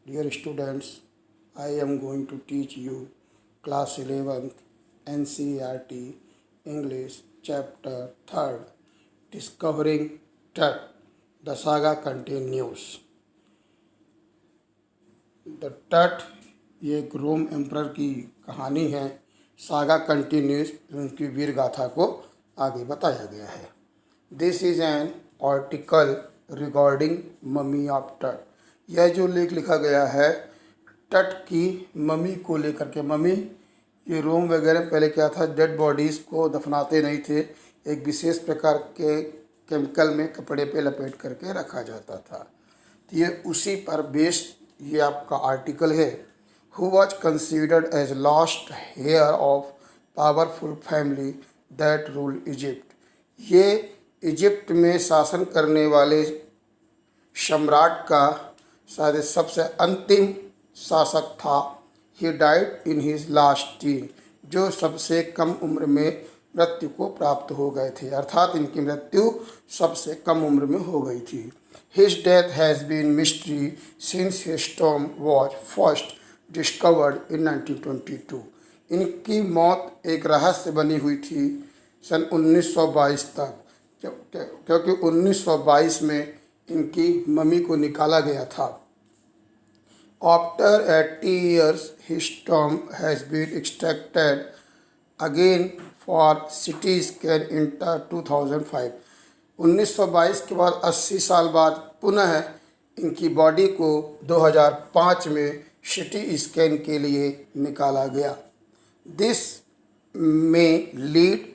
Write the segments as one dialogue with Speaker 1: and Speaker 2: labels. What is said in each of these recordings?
Speaker 1: Dear students, I am going to teach you class 11th NCERT English chapter 3rd Discovering Tut. The saga continues. The टट ये एक रोम emperor की कहानी है। Saga continuous, उनकी वीर गाथा को आगे बताया गया है। This is an article regarding mummy of टट। यह जो लेख लिखा गया है टट की ममी को लेकर के। ममी ये रोम वगैरह पहले क्या था, डेड बॉडीज़ को दफनाते नहीं थे, एक विशेष प्रकार के केमिकल में कपड़े पे लपेट करके रखा जाता था। तो ये उसी पर बेस्ड ये आपका आर्टिकल है। Who was considered as last heir of powerful family that rule Egypt. ये इजिप्ट में शासन करने वाले सम्राट का शायद सबसे अंतिम शासक था। He died in his last tin, जो सबसे कम उम्र में मृत्यु को प्राप्त हो गए थे, अर्थात इनकी मृत्यु सबसे कम उम्र में हो गई थी। His death has been mystery since his tomb was first discovered in 1922. इनकी मौत एक रहस्य बनी हुई थी सन 1922 तक, क्योंकि 1922 में इनकी मम्मी को निकाला गया था। After 80 years, his tomb has been extracted again for CT scan in 2005. 1922 के बाद 80 साल बाद पुनः इनकी बॉडी को 2005 में सिटी स्कैन के लिए निकाला गया। दिस में lead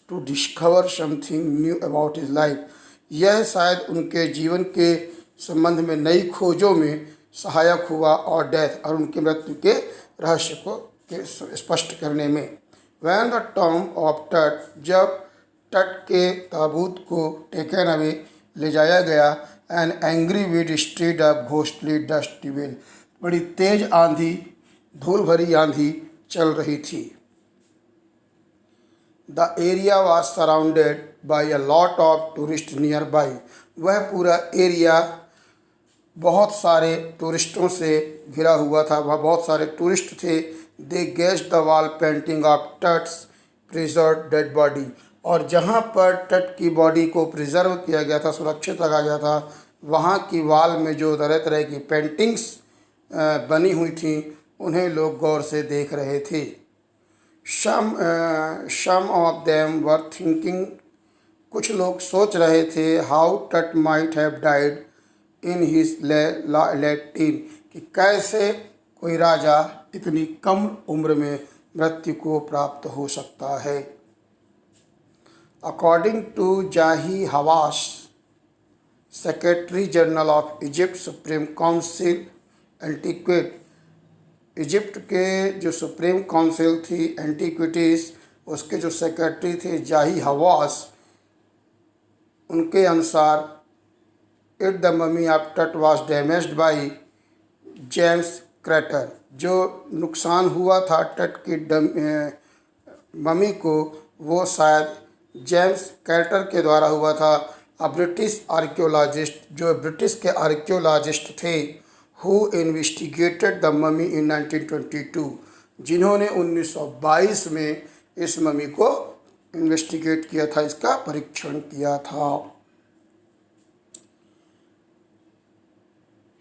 Speaker 1: to discover something new about his life. यह शायद उनके जीवन के संबंध में नई खोजों में सहायक हुआ और डेथ और उनकी मृत्यु के रहस्य को स्पष्ट करने में। वैन द टॉम्ब ऑफ टट, जब टट के ताबूत को टेकन अवे ले जाया गया, an angry wind stride up ghostly dust will, बड़ी तेज आंधी, धूल भरी आंधी चल रही थी। The area was surrounded by a lot of tourist near by, वह पूरा एरिया बहुत सारे टूरिस्टों से घिरा हुआ था, वह बहुत सारे टूरिस्ट थे। They guessed the wall painting of Tut's preserve dead body, और जहाँ पर टट की बॉडी को प्रिजर्व किया गया था, सुरक्षित रखा गया था, वहाँ की वाल में जो तरह तरह की पेंटिंग्स बनी हुई थी उन्हें लोग गौर से देख रहे थे। Some of them were thinking, कुछ लोग सोच रहे थे, how Tut might have died in his late teen, कि कैसे कोई राजा इतनी कम उम्र में मृत्यु को प्राप्त हो सकता है। According to Jahi Hawass, Secretary General of Egypt Supreme Council Antiquity, Egypt के जो सुप्रीम काउंसिल थी एंटीक्विटीज़, उसके जो सेक्रेटरी थे जाही हवास, उनके अनुसार इट द ममी ऑफ टट was damaged by James crater, जो नुकसान हुआ था टट की ममी को वो शायद जेम्स कैटर के द्वारा हुआ था। अ ब्रिटिश आर्कियोलॉजिस्ट, जो ब्रिटिश के आर्कियोलॉजिस्ट थे, हु इन्वेस्टिगेटेड द ममी इन 1922, जिन्होंने 1922 में इस ममी को इन्वेस्टिगेट किया था, इसका परीक्षण किया था।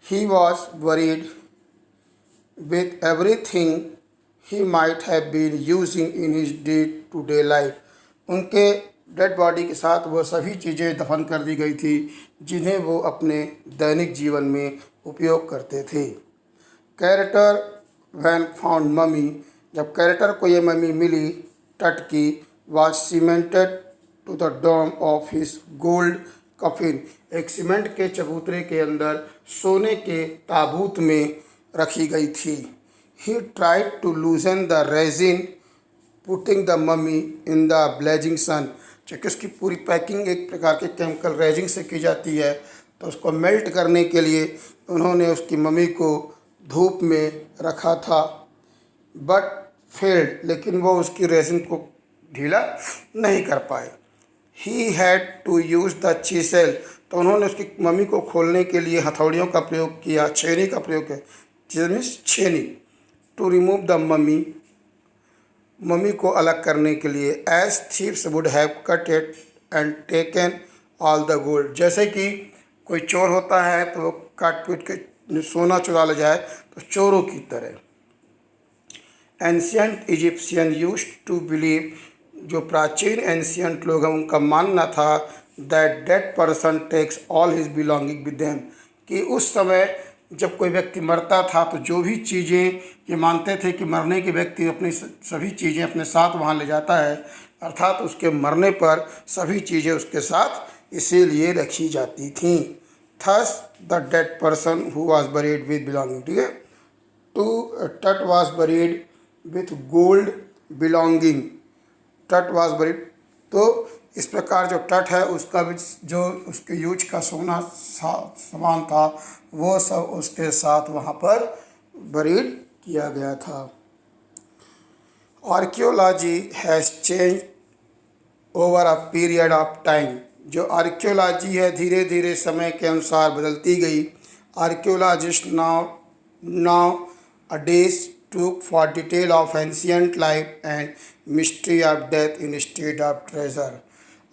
Speaker 1: He was buried with everything he might have been using in his day to day life, उनके डेड बॉडी के साथ वो सभी चीज़ें दफन कर दी गई थी जिन्हें वो अपने दैनिक जीवन में उपयोग करते थे। कैरेटर वैन फाउंड ममी, जब कैरेटर को ये ममी मिली टट की, was cemented to the dome of his gold coffin, एक सीमेंट के चबूतरे के अंदर सोने के ताबूत में रखी गई थी। He tried to loosen the resin putting the mummy in the blazing sun, क्योंकि उसकी पूरी पैकिंग एक प्रकार के केमिकल रेजिन से की जाती है, तो उसको मेल्ट करने के लिए उन्होंने उसकी ममी को धूप में रखा था। बट फेल्ड, लेकिन वो उसकी रेजिन को ढीला नहीं कर पाए। He had to use the chisel, तो उन्होंने उसकी ममी को खोलने के लिए हथौड़ियों का प्रयोग किया, छेनी का प्रयोग किया। चीज़ मीन्स छेनी। To remove the mummy, mummy को अलग करने के लिए। As thieves would have cut it and taken all the gold, जैसे कि कोई चोर होता है तो वो काट पीट के सोना चुरा ले जाए, तो चोरों की तरह। Ancient Egyptian used to believe, जो प्राचीन एंशियंट लोग हैं उनका मानना था, that dead person takes all his belonging with them, कि उस समय जब कोई व्यक्ति मरता था तो जो भी चीज़ें, ये मानते थे कि मरने के व्यक्ति अपनी सभी चीज़ें अपने साथ वहाँ ले जाता है, अर्थात उसके मरने पर सभी चीज़ें उसके साथ इसीलिए रखी जाती थीं। Thus the dead person who was buried with belonging, ठीक है। टू टट was buried with gold belonging, टट वाज बरीड, तो इस प्रकार जो तट है उसका भी जो उसके यूज का सोना सामान था वो सब उसके साथ वहाँ पर बरीड किया गया था। Archaeology has change over a period of time, जो आर्कियोलॉजी है धीरे धीरे समय के अनुसार बदलती गई। Archaeologist now a days took for detail of ancient life and mystery of death instead of treasure।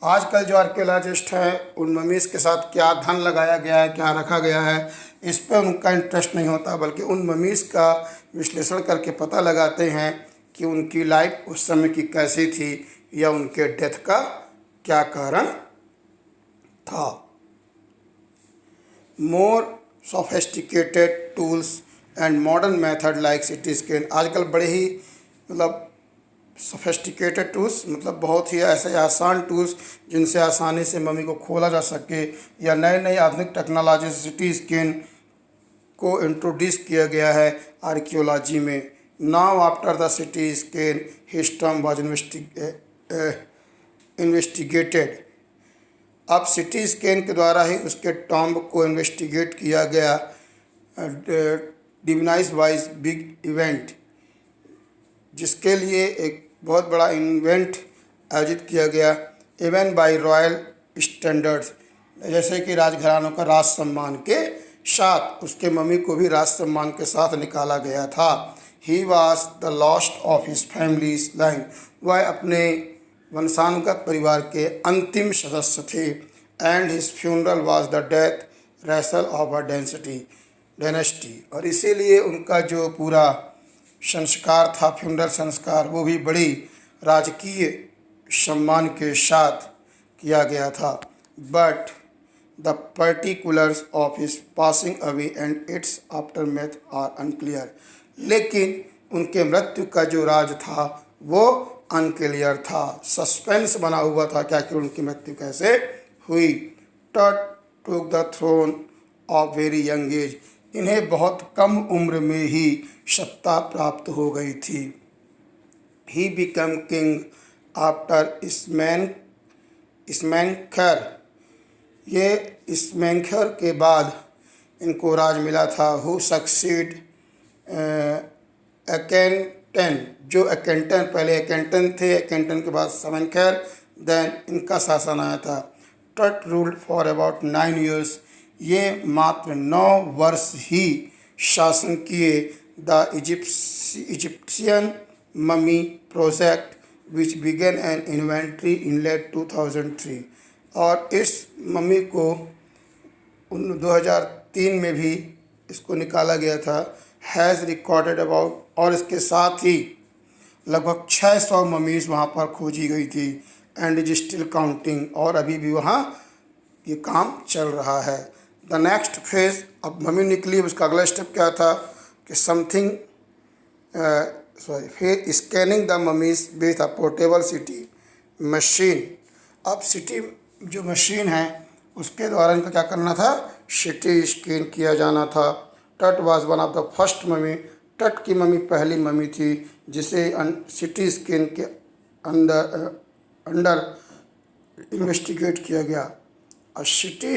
Speaker 1: आजकल जो आर्कियोलॉजिस्ट हैं उन ममीज़ के साथ क्या धन लगाया गया है, क्या रखा गया है, इस पर उनका इंटरेस्ट नहीं होता, बल्कि उन ममीज़ का विश्लेषण करके पता लगाते हैं कि उनकी लाइफ उस समय की कैसी थी या उनके डेथ का क्या कारण था। मोर sophisticated tools and modern method like CT scan, आजकल बड़े ही मतलब सोफिस्टिकेटेड टूल्स, मतलब बहुत ही ऐसे आसान टूल्स जिनसे आसानी से मम्मी को खोला जा सके, या नए नए आधुनिक टेक्नोलॉजी सिटी स्कैन को इंट्रोड्यूस किया गया है आर्कियोलॉजी में। Now after the CT scan his tomb was investigated, अब सिटी स्कैन के द्वारा ही उसके टॉम्ब को इन्वेस्टिगेट किया गया। डिविनाइज वाइज बिग इवेंट, जिसके लिए एक बहुत बड़ा इवेंट आयोजित किया गया, इवन बाय रॉयल स्टैंडर्ड्स, जैसे कि राजघरानों का राज सम्मान के साथ उसके मम्मी को भी राज सम्मान के साथ निकाला गया था। He was the last of his families line, वह अपने वंशानुगत परिवार के अंतिम सदस्य थे। And his funeral was the death wrestle of a dynasty, और इसीलिए उनका जो पूरा संस्कार था, फ्यूनरल संस्कार, वो भी बड़ी राजकीय सम्मान के साथ किया गया था। But the particulars of his passing away and its aftermath are unclear, लेकिन उनके मृत्यु का जो राज था वो अनक्लियर था, सस्पेंस बना हुआ था कि आखिर उनकी मृत्यु कैसे हुई। Tut took the throne of very young age, इन्हें बहुत कम उम्र में ही सत्ता प्राप्त हो गई थी। ही बिकम किंग आफ्टर स्मेंखर, ये स्मेंखर के बाद इनको राज मिला था। हु सक्सीड अकेंटन, जो अकेंटन, पहले अकेंटन थे, अकेंटन के बाद स्मेंखर, देन इनका शासन आया था। टट रूल्ड फॉर अबाउट 9 years, ये मात्र 9 वर्ष ही शासन किए। The Egyptian mummy project which began an inventory in late 2003, और इस मम्मी को 2003 में भी इसको निकाला गया था। हैज़ रिकॉर्डेड अबाउट, और इसके साथ ही लगभग 600 ममीज़ वहाँ पर खोजी गई थी। एंड इज स्टिल काउंटिंग, और अभी भी वहाँ ये काम चल रहा है। द नेक्स्ट फेज, अब मम्मी निकली, उसका अगला स्टेप क्या था कि समथिंग फिर scanning the mummies with a portable city machine. अब सिटी जो मशीन है उसके द्वारा इनका क्या करना था, सिटी स्कैन किया जाना था। Tut was one of the first mummy, Tut की मम्मी पहली मम्मी थी जिसे सिटी स्कैन के अंडर इन्वेस्टिगेट किया गया। अ सिटी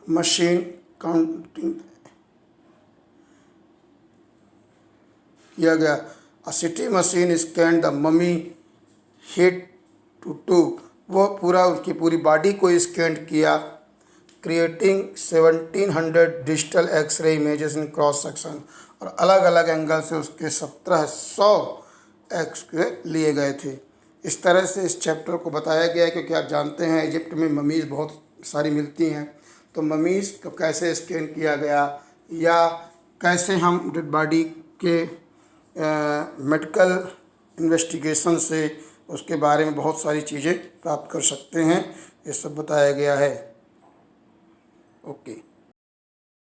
Speaker 1: मशीन काउंटिंग किया गया। A CT machine scan the mummy head to, वो पूरा उसकी पूरी बॉडी को स्कैन किया creating 1700 digital x-ray images in cross section, और अलग अलग एंगल से उसके 1700 एक्सरे लिए गए थे। इस तरह से इस चैप्टर को बताया गया है, क्योंकि आप जानते हैं इजिप्ट में ममीज़ बहुत सारी मिलती हैं, तो ममीज़ को कैसे स्कैन किया गया या कैसे हम डेड बॉडी के मेडिकल इन्वेस्टिगेशन से उसके बारे में बहुत सारी चीज़ें प्राप्त कर सकते हैं, ये सब बताया गया है। ओके।